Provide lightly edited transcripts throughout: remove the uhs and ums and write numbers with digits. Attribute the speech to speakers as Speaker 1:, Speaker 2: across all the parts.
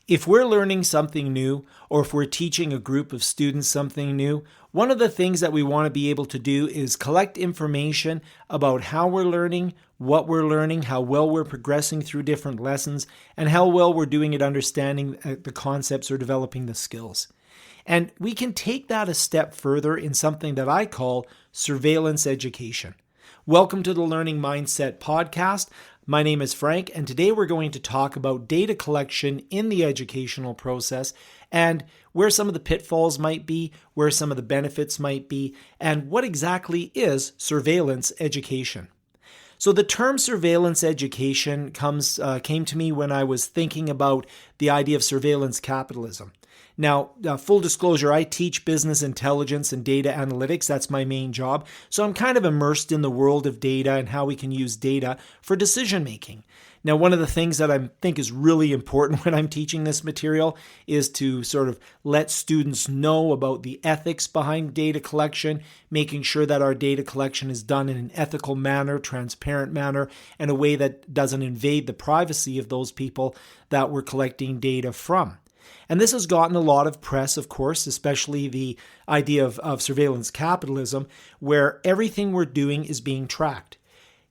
Speaker 1: If we're learning something new, or if we're teaching a group of students something new, one of the things that we want to be able to do is collect information about how we're learning, what we're learning, how well we're progressing through different lessons, and how well we're doing at understanding the concepts or developing the skills. And we can take that a step further in something that I call surveillance education. Welcome to the Learning Mindset Podcast. My name is Frank, and today we're going to talk about data collection in the educational process and where some of the pitfalls might be, where some of the benefits might be, and what exactly is surveillance education. So the term surveillance education came to me when I was thinking about the idea of surveillance capitalism. Now, full disclosure, I teach business intelligence and data analytics. That's my main job. So I'm kind of immersed in the world of data and how we can use data for decision making. Now, one of the things that I think is really important when I'm teaching this material is to sort of let students know about the ethics behind data collection, making sure that our data collection is done in an ethical manner, transparent manner, and a way that doesn't invade the privacy of those people that we're collecting data from. And this has gotten a lot of press, of course, especially the idea of surveillance capitalism, where everything we're doing is being tracked.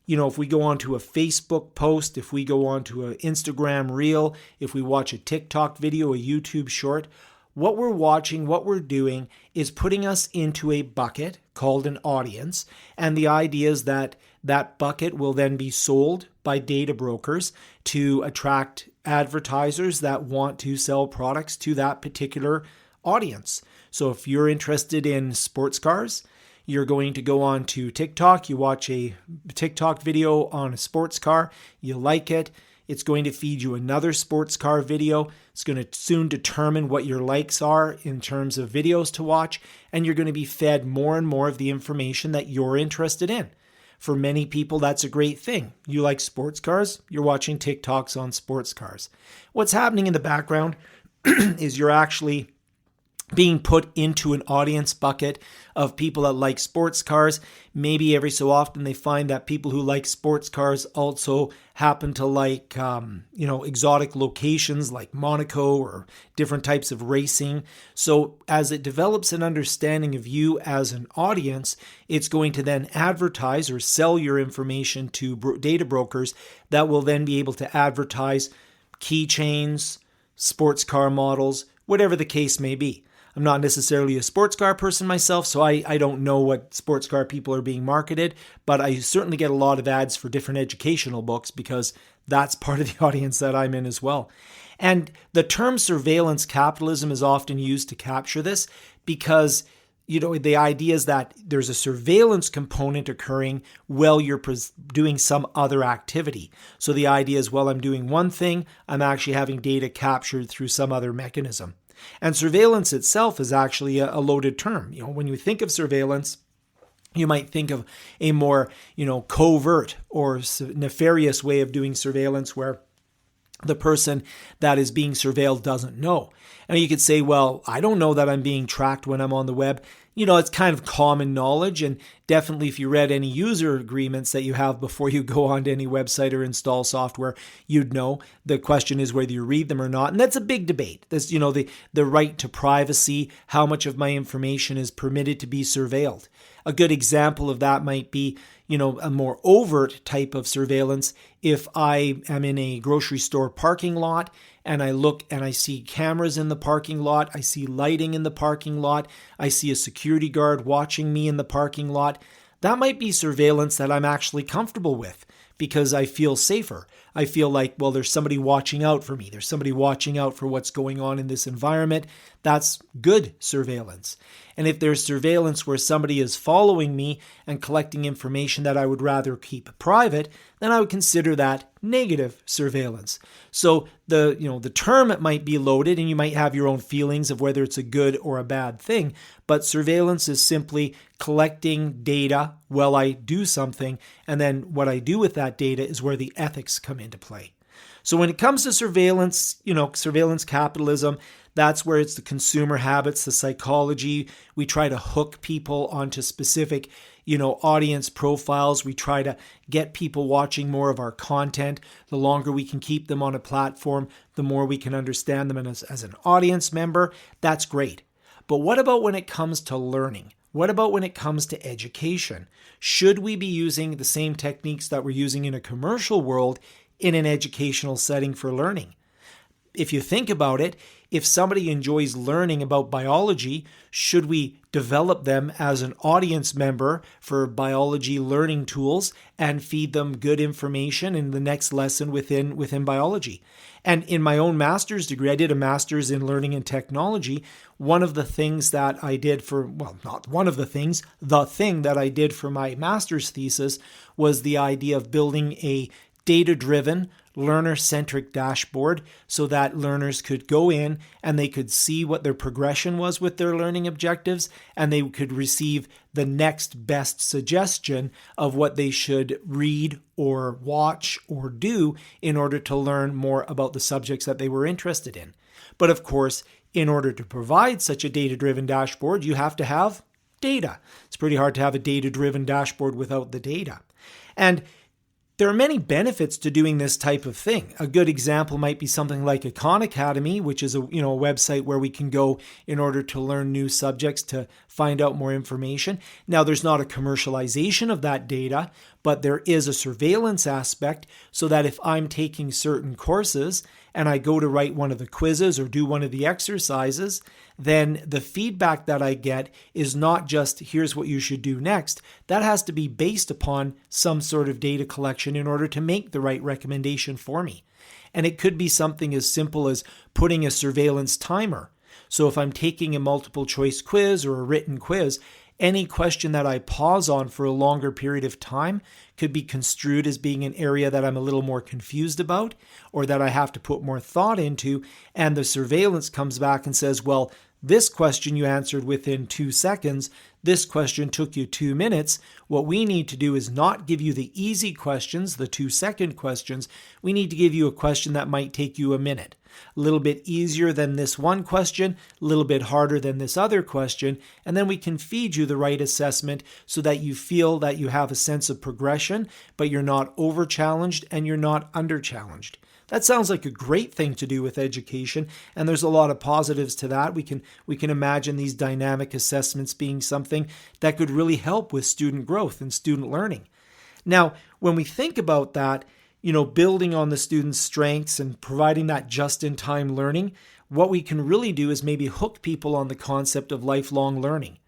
Speaker 1: You know, if we go onto a Facebook post, if we go onto an Instagram reel, if we watch a TikTok video, a YouTube short, what we're watching, what we're doing is putting us into a bucket called an audience. And the idea is that that bucket will then be sold by data brokers to attract advertisers that want to sell products to that particular audience. So if you're interested in sports cars, you're going to go on to TikTok, you watch a TikTok video on a sports car, you like it, it's going to feed you another sports car video. It's going to soon determine what your likes are in terms of videos to watch, and you're going to be fed more and more of the information that you're interested in. For many people, that's a great thing. You like sports cars, you're watching TikToks on sports cars. What's happening in the background is you're actually being put into an audience bucket of people that like sports cars. Maybe every so often they find that people who like sports cars also happen to like, exotic locations like Monaco or different types of racing. So as it develops an understanding of you as an audience, it's going to then advertise or sell your information to data brokers that will then be able to advertise keychains, sports car models, whatever the case may be. I'm not necessarily a sports car person myself, so I don't know what sports car people are being marketed, but I certainly get a lot of ads for different educational books because that's part of the audience that I'm in as well. And the term surveillance capitalism is often used to capture this because, the idea is that there's a surveillance component occurring while you're doing some other activity. So the idea is, while I'm doing one thing, I'm actually having data captured through some other mechanism. And surveillance itself is actually a loaded term. When you think of surveillance, you might think of a more, covert or nefarious way of doing surveillance where the person that is being surveilled doesn't know. And you could say, well, I don't know that I'm being tracked when I'm on the web. It's kind of common knowledge. And definitely if you read any user agreements that you have before you go onto any website or install software, you'd know. The question is whether you read them or not. And that's a big debate. That's, the right to privacy, how much of my information is permitted to be surveilled. A good example of that might be, a more overt type of surveillance. If I am in a grocery store parking lot and I look and I see cameras in the parking lot, I see lighting in the parking lot, I see a security guard watching me in the parking lot, that might be surveillance that I'm actually comfortable with because I feel safer. I feel like, well, there's somebody watching out for me. There's somebody watching out for what's going on in this environment. That's good surveillance. And if there's surveillance where somebody is following me and collecting information that I would rather keep private, then I would consider that negative surveillance. So the term might be loaded and you might have your own feelings of whether it's a good or a bad thing, but surveillance is simply collecting data while I do something, and then what I do with that data is where the ethics come into play. So when it comes to surveillance, surveillance capitalism, that's where it's the consumer habits, the psychology. We try to hook people onto specific audience profiles. We try to get people watching more of our content. The longer we can keep them on a platform, the more we can understand them as an audience member. That's great. But what about when it comes to learning? What about when it comes to education? Should we be using the same techniques that we're using in a commercial world in an educational setting for learning? If you think about it, if somebody enjoys learning about biology, should we develop them as an audience member for biology learning tools and feed them good information in the next lesson within biology? And in my own master's degree, I did a master's in learning and technology. One of the things that I did the thing that I did for my master's thesis was the idea of building a data-driven, learner-centric dashboard so that learners could go in and they could see what their progression was with their learning objectives, and they could receive the next best suggestion of what they should read or watch or do in order to learn more about the subjects that they were interested in. But of course, in order to provide such a data-driven dashboard, you have to have data. It's pretty hard to have a data-driven dashboard without the data. And there are many benefits to doing this type of thing. A good example might be something like a Khan Academy, which is a website where we can go in order to learn new subjects, to find out more information. Now, there's not a commercialization of that data, but there is a surveillance aspect so that if I'm taking certain courses and I go to write one of the quizzes or do one of the exercises, then the feedback that I get is not just, here's what you should do next. That has to be based upon some sort of data collection in order to make the right recommendation for me. And it could be something as simple as putting a surveillance timer. So if I'm taking a multiple choice quiz or a written quiz, any question that I pause on for a longer period of time could be construed as being an area that I'm a little more confused about, or that I have to put more thought into, and the surveillance comes back and says, well, this question you answered within 2 seconds, this question took you 2 minutes. What we need to do is not give you the easy questions, the 2-second questions. We need to give you a question that might take you a minute. A little bit easier than this one question, a little bit harder than this other question, and then we can feed you the right assessment so that you feel that you have a sense of progression, but you're not over-challenged and you're not under-challenged. That sounds like a great thing to do with education, and there's a lot of positives to that. We can imagine these dynamic assessments being something that could really help with student growth and student learning. Now, when we think about that, building on the students' strengths and providing that just-in-time learning, what we can really do is maybe hook people on the concept of lifelong learning.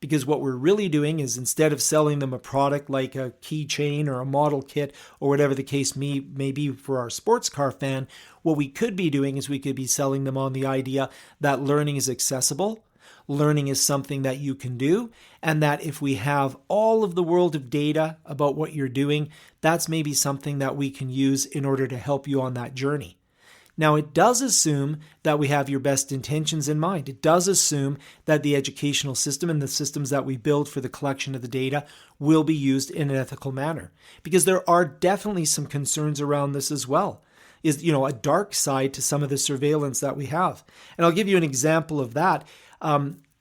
Speaker 1: Because what we're really doing is, instead of selling them a product like a keychain or a model kit or whatever the case may be for our sports car fan, what we could be doing is we could be selling them on the idea that learning is accessible, learning is something that you can do, and that if we have all of the world of data about what you're doing, that's maybe something that we can use in order to help you on that journey. Now, it does assume that we have your best intentions in mind. It does assume that the educational system and the systems that we build for the collection of the data will be used in an ethical manner. Because there are definitely some concerns around this as well. Is, a dark side to some of the surveillance that we have. And I'll give you an example of that.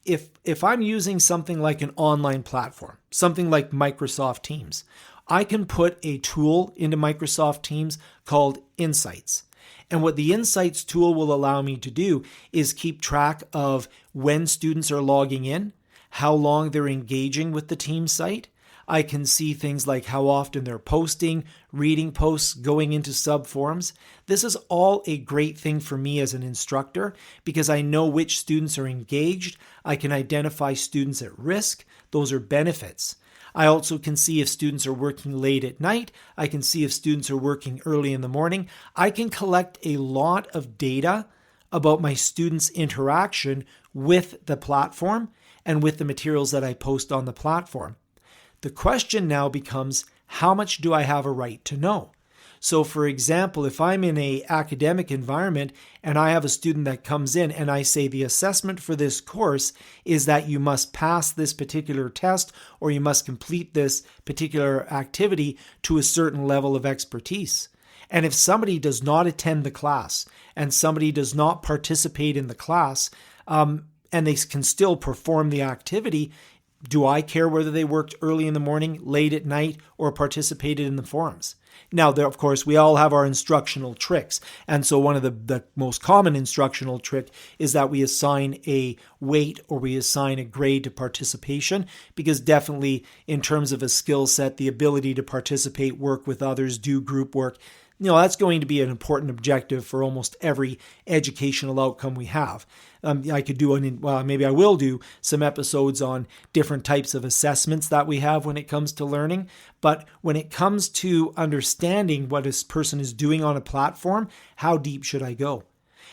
Speaker 1: If I'm using something like an online platform, something like Microsoft Teams, I can put a tool into Microsoft Teams called Insights. And what the Insights tool will allow me to do is keep track of when students are logging in, how long they're engaging with the team site. I can see things like how often they're posting, reading posts, going into subforums. This is all a great thing for me as an instructor because I know which students are engaged. I can identify students at risk. Those are benefits. I also can see if students are working late at night. I can see if students are working early in the morning. I can collect a lot of data about my students' interaction with the platform and with the materials that I post on the platform. The question now becomes, how much do I have a right to know? So for example, if I'm in an academic environment and I have a student that comes in and I say the assessment for this course is that you must pass this particular test or you must complete this particular activity to a certain level of expertise. And if somebody does not attend the class and somebody does not participate in the class and they can still perform the activity, Do I care whether they worked early in the morning, late at night, or participated in the forums? Now, there, of course, we all have our instructional tricks. And so one of the most common instructional trick is that we assign a weight or we assign a grade to participation, because definitely in terms of a skill set, the ability to participate, work with others, do group work, that's going to be an important objective for almost every educational outcome we have. I could do, maybe I will do some episodes on different types of assessments that we have when it comes to learning. But when it comes to understanding what a person is doing on a platform, how deep should I go?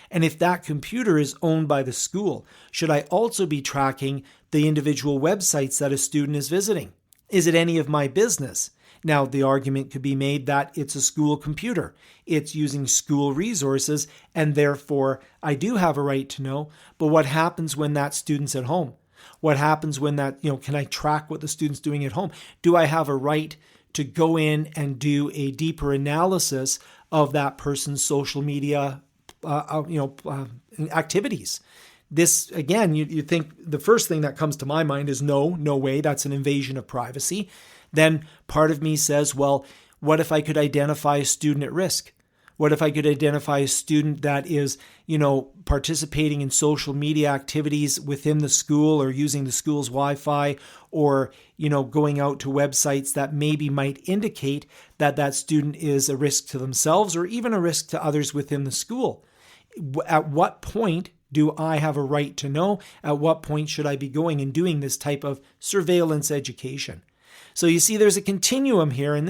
Speaker 1: And if that computer is owned by the school, should I also be tracking the individual websites that a student is visiting? Is it any of my business? Now, the argument could be made that it's a school computer. It's using school resources, and therefore I do have a right to know. But what happens when that student's at home? What happens when can I track what the student's doing at home? Do I have a right to go in and do a deeper analysis of that person's social media, activities? This, again, you think the first thing that comes to my mind is no way. That's an invasion of privacy. Then part of me says, well, what if I could identify a student at risk? What if I could identify a student that is, participating in social media activities within the school or using the school's Wi-Fi or, going out to websites that maybe might indicate that that student is a risk to themselves or even a risk to others within the school? At what point do I have a right to know? At what point should I be going and doing this type of surveillance education? So you see, there's a continuum here, and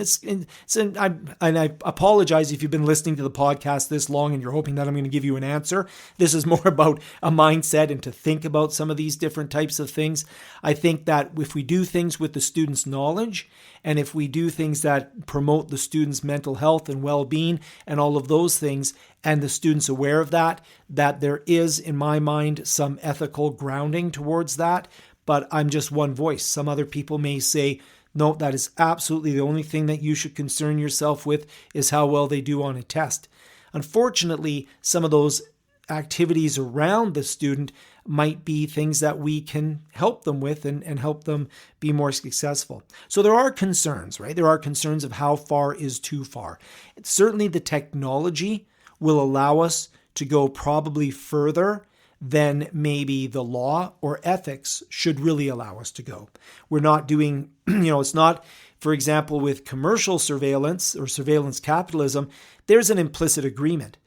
Speaker 1: I apologize if you've been listening to the podcast this long and you're hoping that I'm going to give you an answer. This is more about a mindset and to think about some of these different types of things. I think that if we do things with the student's knowledge, and if we do things that promote the student's mental health and well-being and all of those things, and the student's aware of that there is, in my mind, some ethical grounding towards that. But I'm just one voice. Some other people may say, no, that is absolutely the only thing that you should concern yourself with is how well they do on a test. Unfortunately, some of those activities around the student might be things that we can help them with and help them be more successful. So there are concerns, right? There are concerns of how far is too far. Certainly the technology will allow us to go probably further than maybe the law or ethics should really allow us to go. We're not doing, it's not, for example, with commercial surveillance or surveillance capitalism, there's an implicit agreement.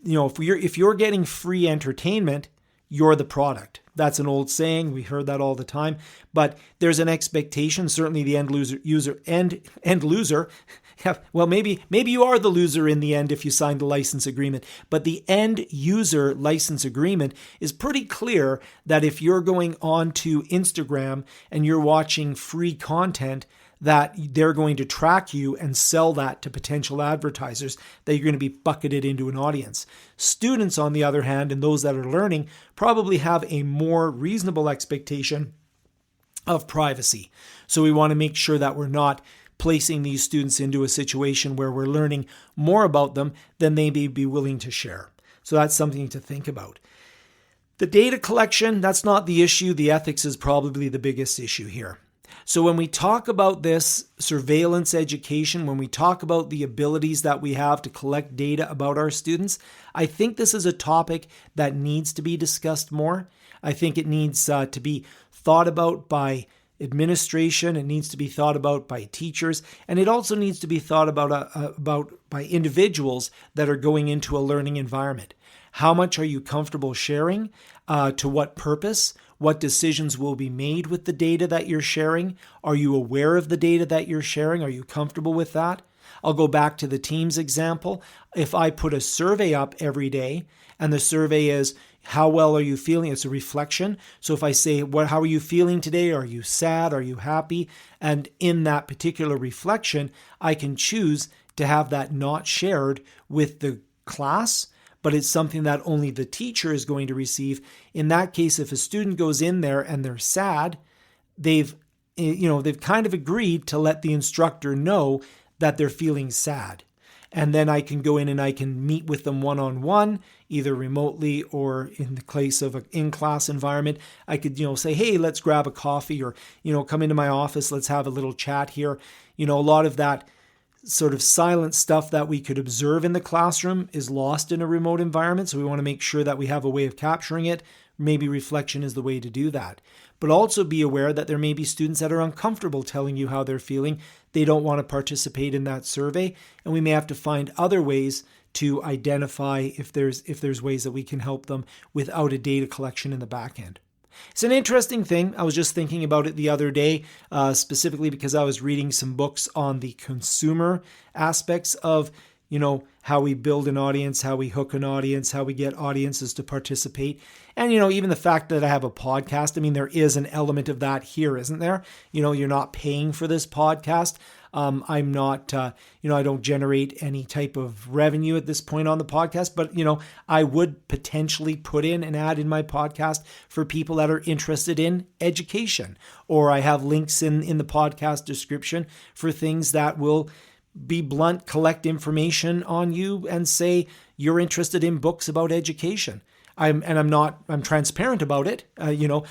Speaker 1: If you're getting free entertainment, you're the product. That's an old saying. We heard that all the time. But there's an expectation, certainly the end loser. Well, maybe you are the loser in the end if you sign the license agreement. But the end user license agreement is pretty clear that if you're going on to Instagram and you're watching free content, that they're going to track you and sell that to potential advertisers, that you're going to be bucketed into an audience. Students, on the other hand, and those that are learning, probably have a more reasonable expectation of privacy. So we want to make sure that we're not placing these students into a situation where we're learning more about them than they may be willing to share. So that's something to think about. The data collection, that's not the issue. The ethics is probably the biggest issue here. So when we talk about this surveillance education, when we talk about the abilities that we have to collect data about our students, I think this is a topic that needs to be discussed more. I think it needs to be thought about by administration, it needs to be thought about by teachers, and it also needs to be thought about by individuals that are going into a learning environment. How much are you comfortable sharing? To what purpose? What decisions will be made with the data that you're sharing? Are you aware of the data that you're sharing? Are you comfortable with that? I'll go back to the Teams example. If I put a survey up every day, and the survey is, how well are you feeling? It's a reflection. So if I say, how are you feeling today? Are you sad? Are you happy? And in that particular reflection, I can choose to have that not shared with the class, but it's something that only the teacher is going to receive. In that case, if a student goes in there and they're sad, they've kind of agreed to let the instructor know that they're feeling sad. and then I can go in and I can meet with them one-on-one, either remotely or in the case of an in-class environment. I could, say, hey, let's grab a coffee, or, come into my office, let's have a little chat here. A lot of that sort of silent stuff that we could observe in the classroom is lost in a remote environment. So we want to make sure that we have a way of capturing it. Maybe reflection is the way to do that. But also be aware that there may be students that are uncomfortable telling you how they're feeling. They don't want to participate in that survey. And we may have to find other ways to identify if there's ways that we can help them without a data collection in the back end. It's an interesting thing. I was just thinking about it the other day, specifically because I was reading some books on the consumer aspects of, how we build an audience, how we hook an audience, how we get audiences to participate. And, even the fact that I have a podcast, there is an element of that here, isn't there? You're not paying for this podcast. I'm not, I don't generate any type of revenue at this point on the podcast, but, I would potentially put in an ad in my podcast for people that are interested in education, or I have links in the podcast description for things that will be blunt, collect information on you and say you're interested in books about education. I'm transparent about it.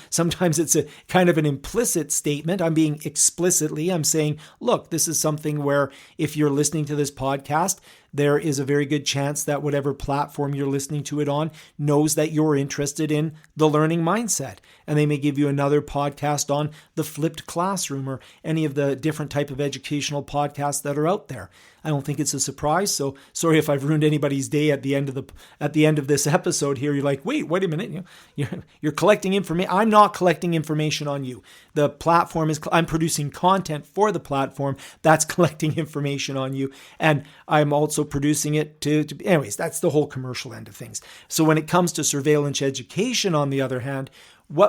Speaker 1: Sometimes it's a kind of an implicit statement. I'm being I'm saying, look, this is something where if you're listening to this podcast, there is a very good chance that whatever platform you're listening to it on knows that you're interested in the learning mindset. And they may give you another podcast on the flipped classroom or any of the different type of educational podcasts that are out there. I don't think it's a surprise. So sorry if I've ruined anybody's day at the end of this episode here. You're like, wait a minute. You're collecting information. I'm not collecting information on you. The platform I'm producing content for the platform that's collecting information on you. And I'm also producing it anyways, that's the whole commercial end of things. So when it comes to surveillance education, on the other hand,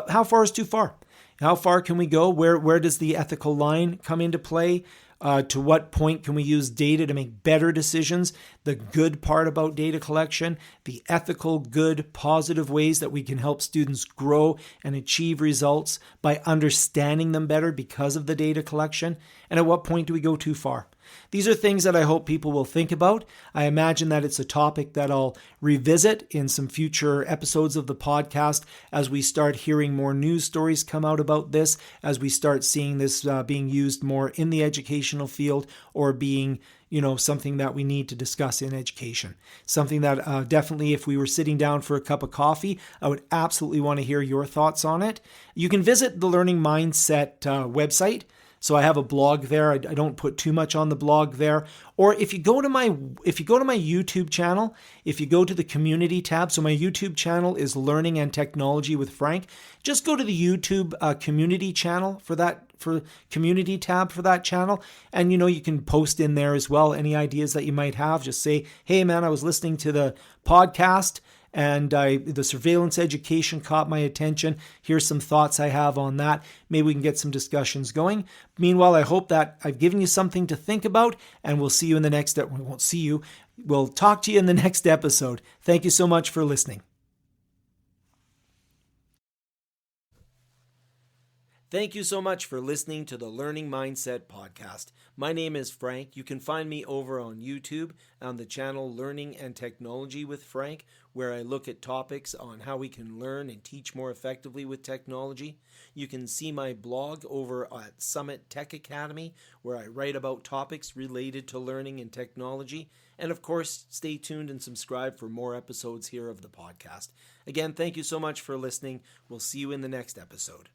Speaker 1: how far is too far? How far can we go? Where does the ethical line come into play? To what point can we use data to make better decisions? The good part about data collection, the ethical, good, positive ways that we can help students grow and achieve results by understanding them better because of the data collection. And at what point do we go too far? These are things that I hope people will think about. I imagine that it's a topic that I'll revisit in some future episodes of the podcast as we start hearing more news stories come out about this, as we start seeing this being used more in the educational field or being something that we need to discuss in education. Something that definitely, if we were sitting down for a cup of coffee, I would absolutely want to hear your thoughts on it. You can visit the Learning Mindset website. So I have a blog there. I don't put too much on the blog there. Or if you go to my YouTube channel, if you go to the community tab, so my YouTube channel is Learning and Technology with Frank. Just go to the YouTube community channel for community tab for that channel. And you can post in there as well any ideas that you might have. Just say, hey man, I was listening to the podcast and the surveillance education caught my attention. Here's some thoughts I have on that. Maybe we can get some discussions going. Meanwhile, I hope that I've given you something to think about, and we'll see you in the next. We won't see you. We'll talk to you in the next episode. Thank you so much for listening. Thank you so much for listening to the Learning Mindset podcast. My name is Frank. You can find me over on YouTube on the channel Learning and Technology with Frank, where I look at topics on how we can learn and teach more effectively with technology. You can see my blog over at Summit Tech Academy, where I write about topics related to learning and technology. And of course, stay tuned and subscribe for more episodes here of the podcast. Again, thank you so much for listening. We'll see you in the next episode.